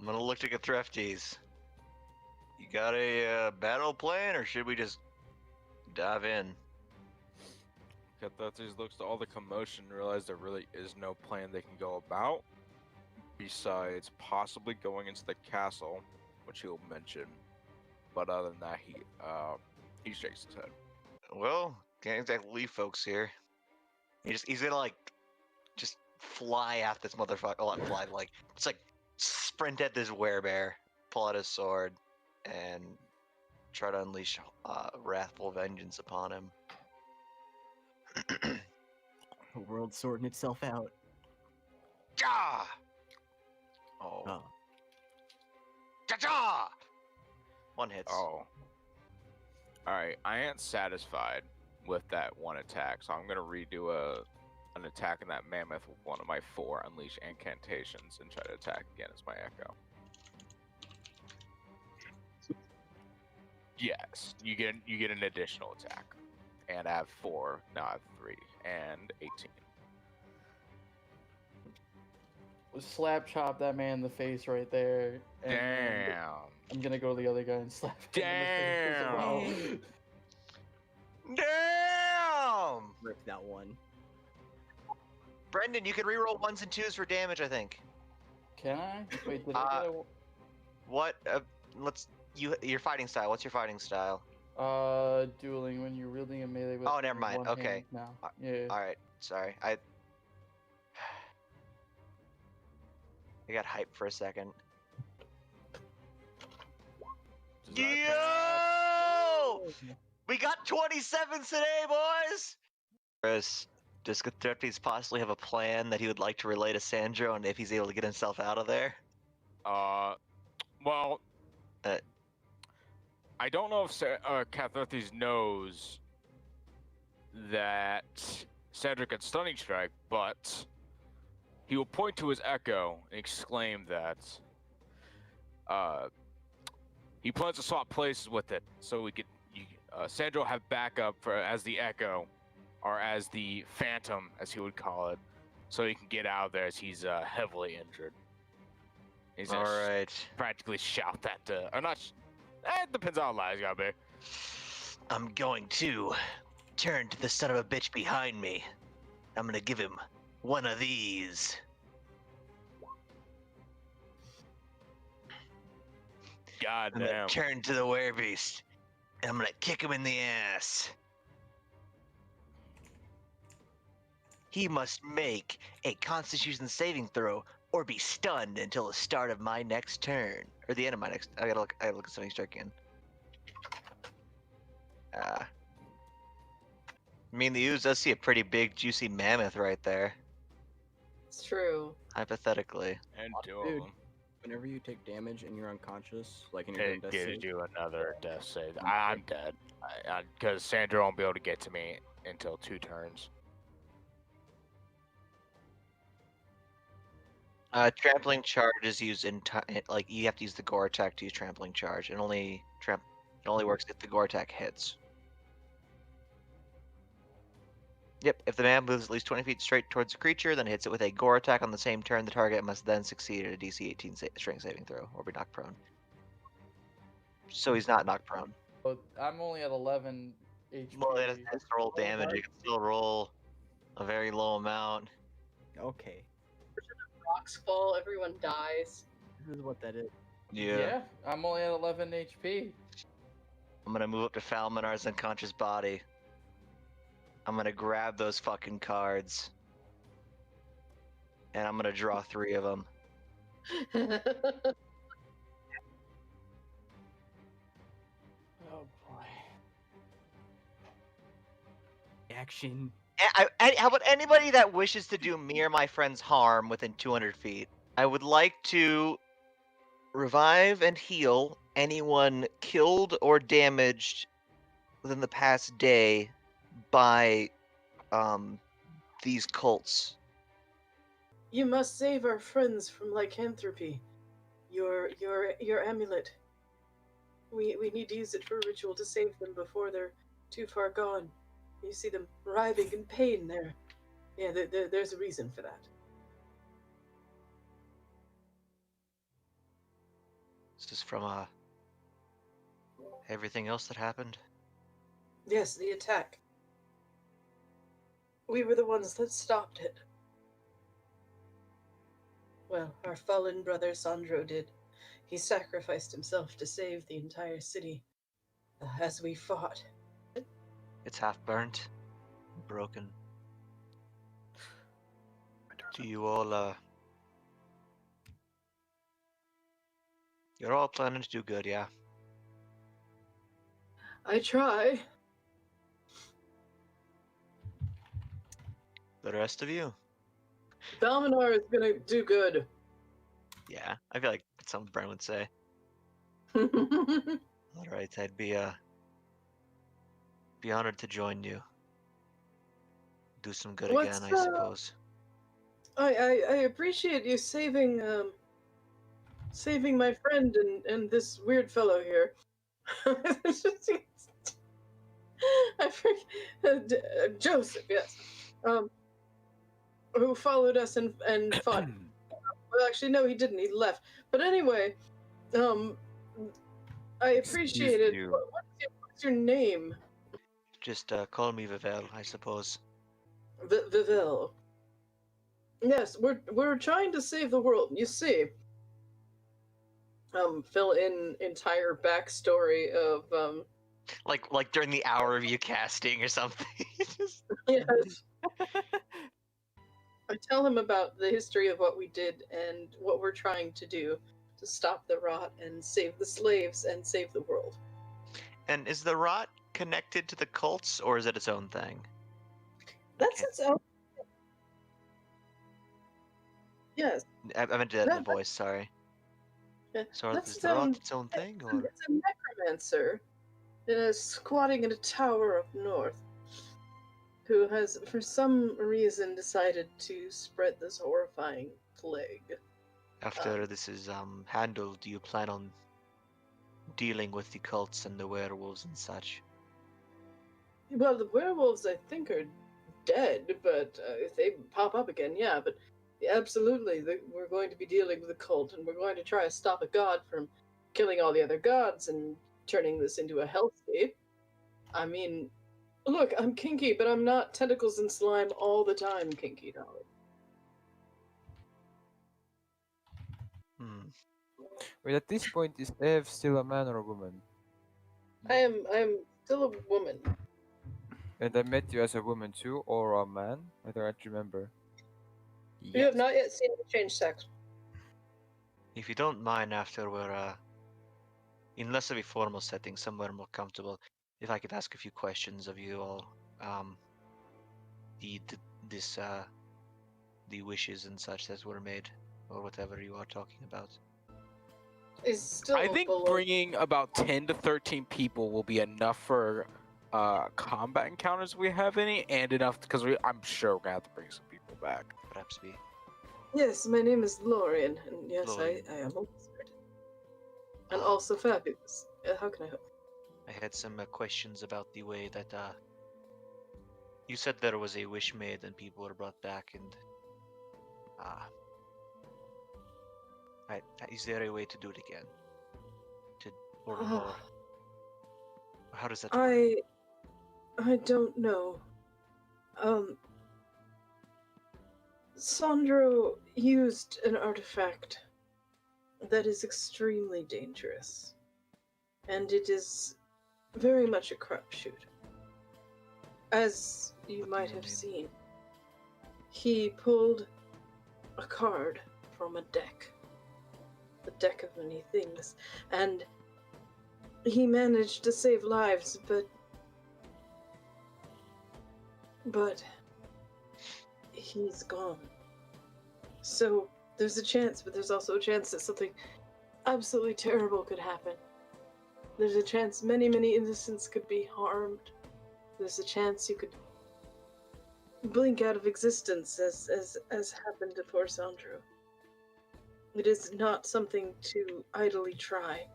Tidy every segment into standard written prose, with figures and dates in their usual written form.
I'm gonna look to get thrifties. You got a battle plan, or should we just dive in? Cathartes looks to all the commotion and realizes there really is no plan they can go about, besides possibly going into the castle, which he'll mention. But other than that, he shakes his head. Well, can't exactly leave folks here. He's gonna like just fly at this motherfucker. Oh, not fly, like it's like sprint at this werebear, pull out his sword, and try to unleash wrathful vengeance upon him. The world sorting itself out. Ja! Oh. Oh. Ja! One hits. Oh. Alright, I ain't satisfied with that one attack, so I'm gonna redo an attack in that mammoth with one of my 4 unleash incantations and try to attack again as my echo. Yes, you get an additional attack. And I have 4, now I have 3, and 18. Slap chop that man in the face right there. And Damn. I'm gonna go to the other guy and slap him in the face as well. Damn! Rip that one. Brendan, you can reroll 1s and 2s for damage, I think. Can I? Wait, did I get What? Your fighting style. What's your fighting style? dueling when you're wielding a melee with Oh, never mind. one Okay. hand now. Yeah. All right. Sorry. I got hyped for a second. Does that Yo! We got 27s today, boys! Chris, does Thrifty's possibly have a plan that he would like to relay to Sandro, and if he's able to get himself out of there? Well, Uh, I don't know if Cathartes knows that Cedric can stunning strike, but he will point to his echo and exclaim that he plans to swap places with it, so Sandro have backup for as the echo, or as the phantom, as he would call it, so he can get out of there as he's heavily injured. He's all right. practically shout that or not. It depends on how loud he's gotta be. I'm going to turn to the son of a bitch behind me. I'm gonna give him one of these. God I'm gonna damn. turn to the werebeast, and I'm gonna kick him in the ass. He must make a Constitution saving throw or be stunned until the start of my next turn, or the end of my next. I gotta look at stunning strike again. I mean, the ooze does see a pretty big, juicy mammoth right there. It's true. Hypothetically. And 2 Dude. of them. Whenever you take damage and you're unconscious, like in your It death gives save, you another death save. I'm dead. Because Sandra won't be able to get to me until 2 turns. Trampling charge is used like you have to use the gore attack to use trampling charge. It only works if the gore attack hits. Yep, if the man moves at least 20 feet straight towards the creature, then hits it with a gore attack on the same turn, the target must then succeed at a DC 18 strength saving throw or be knocked prone. So he's not knocked prone. But I'm only at 11 HP. Well, it has to roll damage. You can still roll a very low amount. okay, Rocks fall, everyone dies. this is what that is. Yeah, I'm only at 11 HP. I'm gonna move up to Falminar's unconscious body. I'm gonna grab those fucking cards. And I'm gonna draw 3 of them. Oh boy. Action. How about anybody that wishes to do me or my friends harm within 200 feet? I would like to revive and heal anyone killed or damaged within the past day by these cults. You must save our friends from lycanthropy. Your amulet. We need to use it for a ritual to save them before they're too far gone. You see them writhing in pain there. Yeah, there's a reason for that. this from everything else that happened? Yes, the attack. We were the ones that stopped it. Well, our fallen brother Sandro did. He sacrificed himself to save the entire city as we fought. It's half burnt, broken. Do you all you're all planning to do good, yeah? I try. The rest of you? Balminar is gonna do good. Yeah, I feel like that's something Brent would say. Alright, I'd be honored to join you. Do some good What's, again, I suppose. I appreciate you saving saving my friend and this weird fellow here. I forget Joseph, yes. Who followed us and fought. Well, actually, no, he didn't. He left. But anyway, I appreciate it. you. What's your name? Just call me Vivel, I suppose. Vivel. Yes, we're trying to save the world. You see, fill in entire backstory of Like during the hour of you casting or something. Just- yes. I tell him about the history of what we did and what we're trying to do to stop the rot and save the slaves and save the world. And is the rot connected to the cults, or is it its own thing? That's can't- its own. Yes, I meant to do that in That- the voice, sorry. yeah, So that's is its the rot own. its own thing, or? It's a necromancer squatting in a tower up north who has, for some reason, decided to spread this horrifying plague. After this is handled, do you plan on dealing with the cults and the werewolves and such? Well, the werewolves, I think, are dead, but if they pop up again, yeah, but absolutely, we're going to be dealing with the cult, and we're going to try to stop a god from killing all the other gods and turning this into a hellscape. I mean, look, I'm kinky, but I'm not tentacles and slime all the time, kinky darling. Hmm. Wait, at this point, is Ev still a man or a woman? I'm still a woman. And I met you as a woman too, or a man? I don't remember. You have not yet seen me change sex. If you don't mind, after we're in less of a formal setting, somewhere more comfortable, if I could ask a few questions of you all, the wishes and such that were made, or whatever you are talking about. Is still I think below. bringing about 10 to 13 people will be enough for combat encounters if we have any, and enough because I'm sure we're gonna have to bring some people back. Perhaps be. Yes, my name is Lorian, and yes, Lorian. I am a wizard. And Ah. also fabulous. How can I help? I had some questions about the way that you said there was a wish made and people were brought back, and is there a way to do it again? Or more? How does that work? I don't know. Sandro used an artifact that is extremely dangerous, and it is very much a crapshoot. As you What do might you have mean? seen, he pulled a card from a deck of many things, and he managed to save lives, but he's gone. So there's a chance, but there's also a chance that something absolutely terrible could happen. There's a chance many innocents could be harmed. There's a chance you could blink out of existence, as happened to poor Sandro. It is not something to idly try.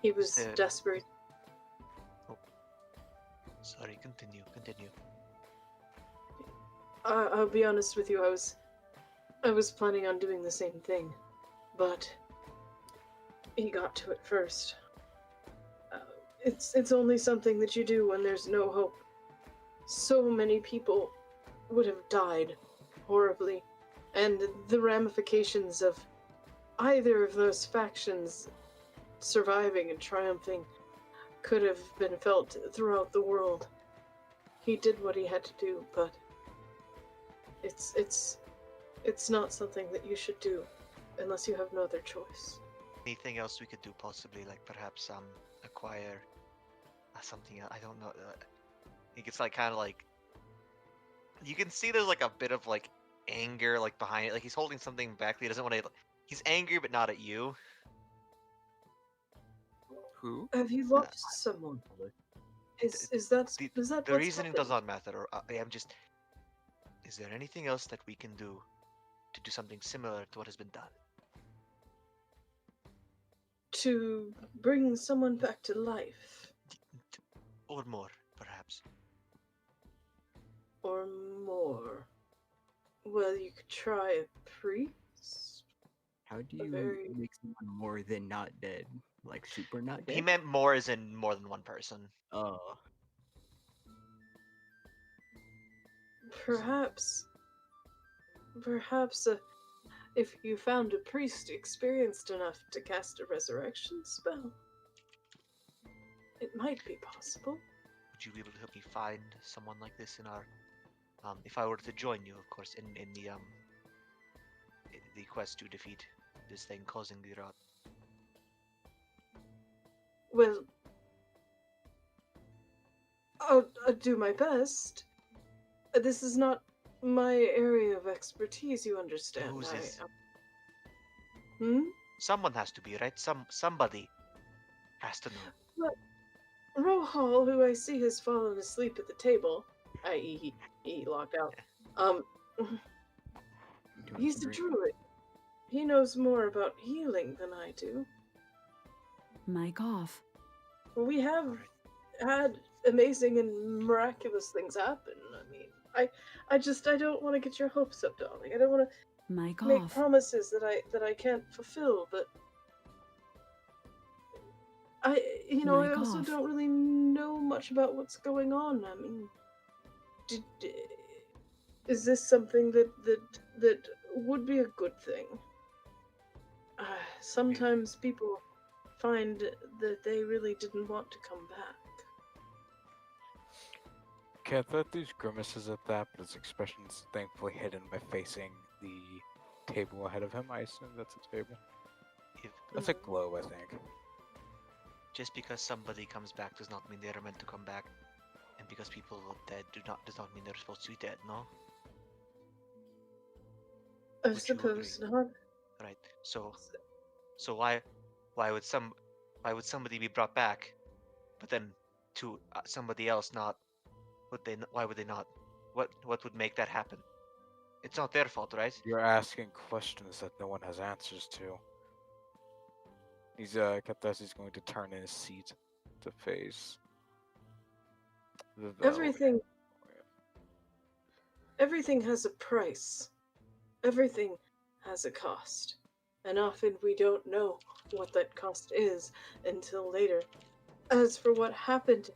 He was There- desperate. Sorry, continue. I'll be honest with you, I was planning on doing the same thing, but he got to it first. It's only something that you do when there's no hope. So many people would have died horribly, and the ramifications of either of those factions surviving and triumphing could have been felt throughout the world. He did what he had to do, but it's not something that you should do unless you have no other choice. Anything else we could do possibly, like perhaps acquire something I don't know. I think it's like kind of like you can see there's like a bit of like anger like behind it. Like he's holding something back. He doesn't want to. He's angry, but not at you. Who? Have you lost someone? Is that The what's reasoning does happened? not matter. Or I'm just. Is there anything else that we can do to do something similar to what has been done? To bring someone back to life, Or more, perhaps. or more. Well, you could try a priest. How do you Very- make someone more than not dead? Like super not dead? He meant more as in more than one person. Oh. Perhaps, if you found a priest experienced enough to cast a resurrection spell, it might be possible. Would you be able to help me find someone like this in our if I were to join you, of course, in the quest to defeat this thing causing the rot? Well, I'll do my best. This is not my area of expertise, you understand. Whose is? Hmm? Someone has to be, right? Somebody has to know. Rohal, who I see has fallen asleep at the table, i.e., he locked out. He's a druid. He knows more about healing than I do. Mic off. We have had amazing and miraculous things happen. I mean, I don't want to get your hopes up, darling. I don't want to Mic make off. promises that I can't fulfill, but I Mic also off. don't really know much about what's going on. I mean, is this something that would be a good thing? Sometimes people find that they really didn't want to come back. Cat thought these grimaces at that, but his expression is thankfully hidden by facing the table ahead of him. I assume that's a table. If That's a globe, I think. just because somebody comes back does not mean they are meant to come back, and because people are dead does not mean they're supposed to be dead. No, I Would you suppose agree? not. right? So why would somebody be brought back, but then to somebody else not? Why would they not? What would make that happen? It's not their fault, right? You're asking questions that no one has answers to. He's he's going to turn in his seat to face the Everything has a price. Everything has a cost. And often we don't know what that cost is until later. As for what happened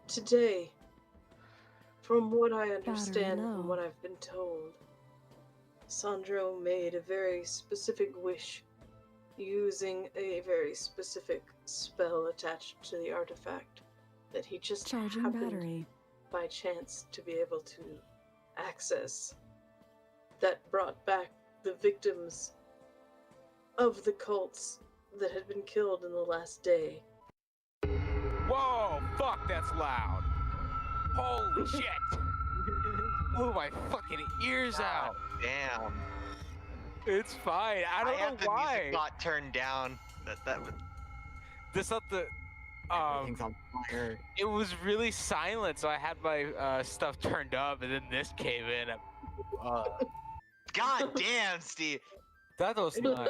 today, from what I understand low. and what I've been told, Sandro made a very specific wish using a very specific spell attached to the artifact that he just Charging happened battery. by chance to be able to access, that brought back the victims of the cults that had been killed in the last day. Whoa! Fuck, that's loud! Holy shit! Blew my fucking ears out! Damn. It's fine. I don't have know the why. music not turned down. That would. This not the. Everything's on fire. It was really silent, so I had my stuff turned up, and then this came in. God damn, Steve. That was nice.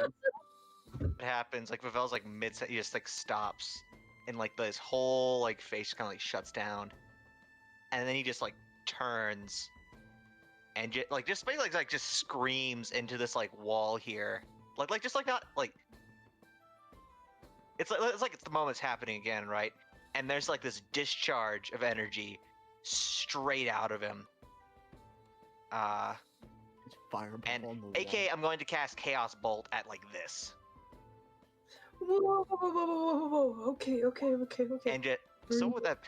It happens. Like Vavel's like mid. He just like stops, and like his whole like face kind of like shuts down, and then he just like turns, and just basically like just screams into this like wall here, like just like not like it's like the moment's happening again, right? And there's like this discharge of energy straight out of him. It's fireball And on the wall. AK, I'm going to cast Chaos Bolt at like this, Whoa, whoa, whoa, whoa, whoa, whoa, whoa. Okay. and so with that,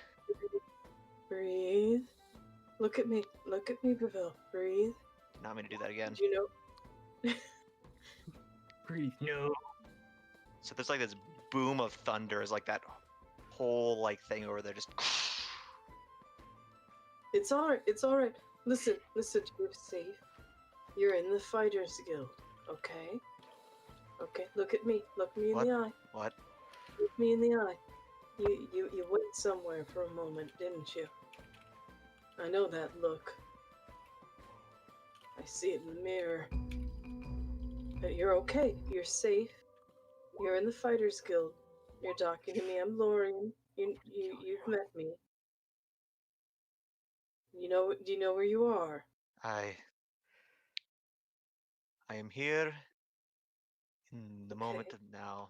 Breathe. Look at me, Beville. Breathe. now I'm going to do that again. Do you know? Breathe. No. So there's like this boom of thunder, is like that whole like thing over there, just. It's alright. Listen, you're safe. You're in the Fighters Guild, okay? Okay, look at me. Look me in the eye. What? Look me in the eye. You went somewhere for a moment, didn't you? I know that look. I see it in the mirror. But you're okay. You're safe. You're in the Fighters Guild. You're talking to me. I'm Lorian. You've met me. Do you know where you are? I am here in the moment Okay. of now.